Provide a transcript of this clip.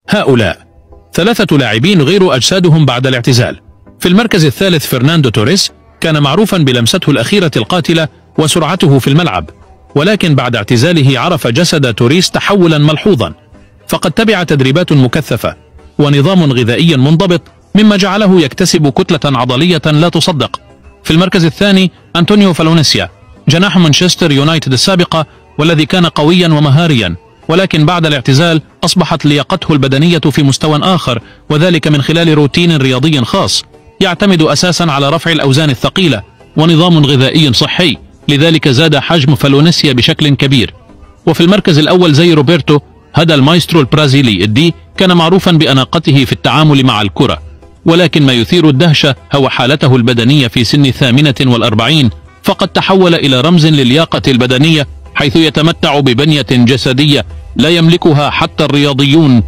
هؤلاء 3 لاعبين غير أجسادهم بعد الاعتزال. في المركز الثالث فرناندو توريس، كان معروفا بلمسته الأخيرة القاتلة وسرعته في الملعب، ولكن بعد اعتزاله عرف جسد توريس تحولا ملحوظا، فقد تبع تدريبات مكثفة ونظام غذائي منضبط، مما جعله يكتسب كتلة عضلية لا تصدق. في المركز الثاني أنطونيو فالونيسيا، جناح مانشستر يونايتد السابقة، والذي كان قويا ومهاريا، ولكن بعد الاعتزال أصبحت لياقته البدنية في مستوى آخر، وذلك من خلال روتين رياضي خاص يعتمد أساسا على رفع الأوزان الثقيلة ونظام غذائي صحي، لذلك زاد حجم فالونيسيا بشكل كبير. وفي المركز الأول زي روبرتو، هذا المايسترو البرازيلي الدي كان معروفا بأناقته في التعامل مع الكرة، ولكن ما يثير الدهشة هو حالته البدنية في سن 48، فقد تحول إلى رمز للياقة البدنية، حيث يتمتع ببنية جسدية لا يملكها حتى الرياضيون.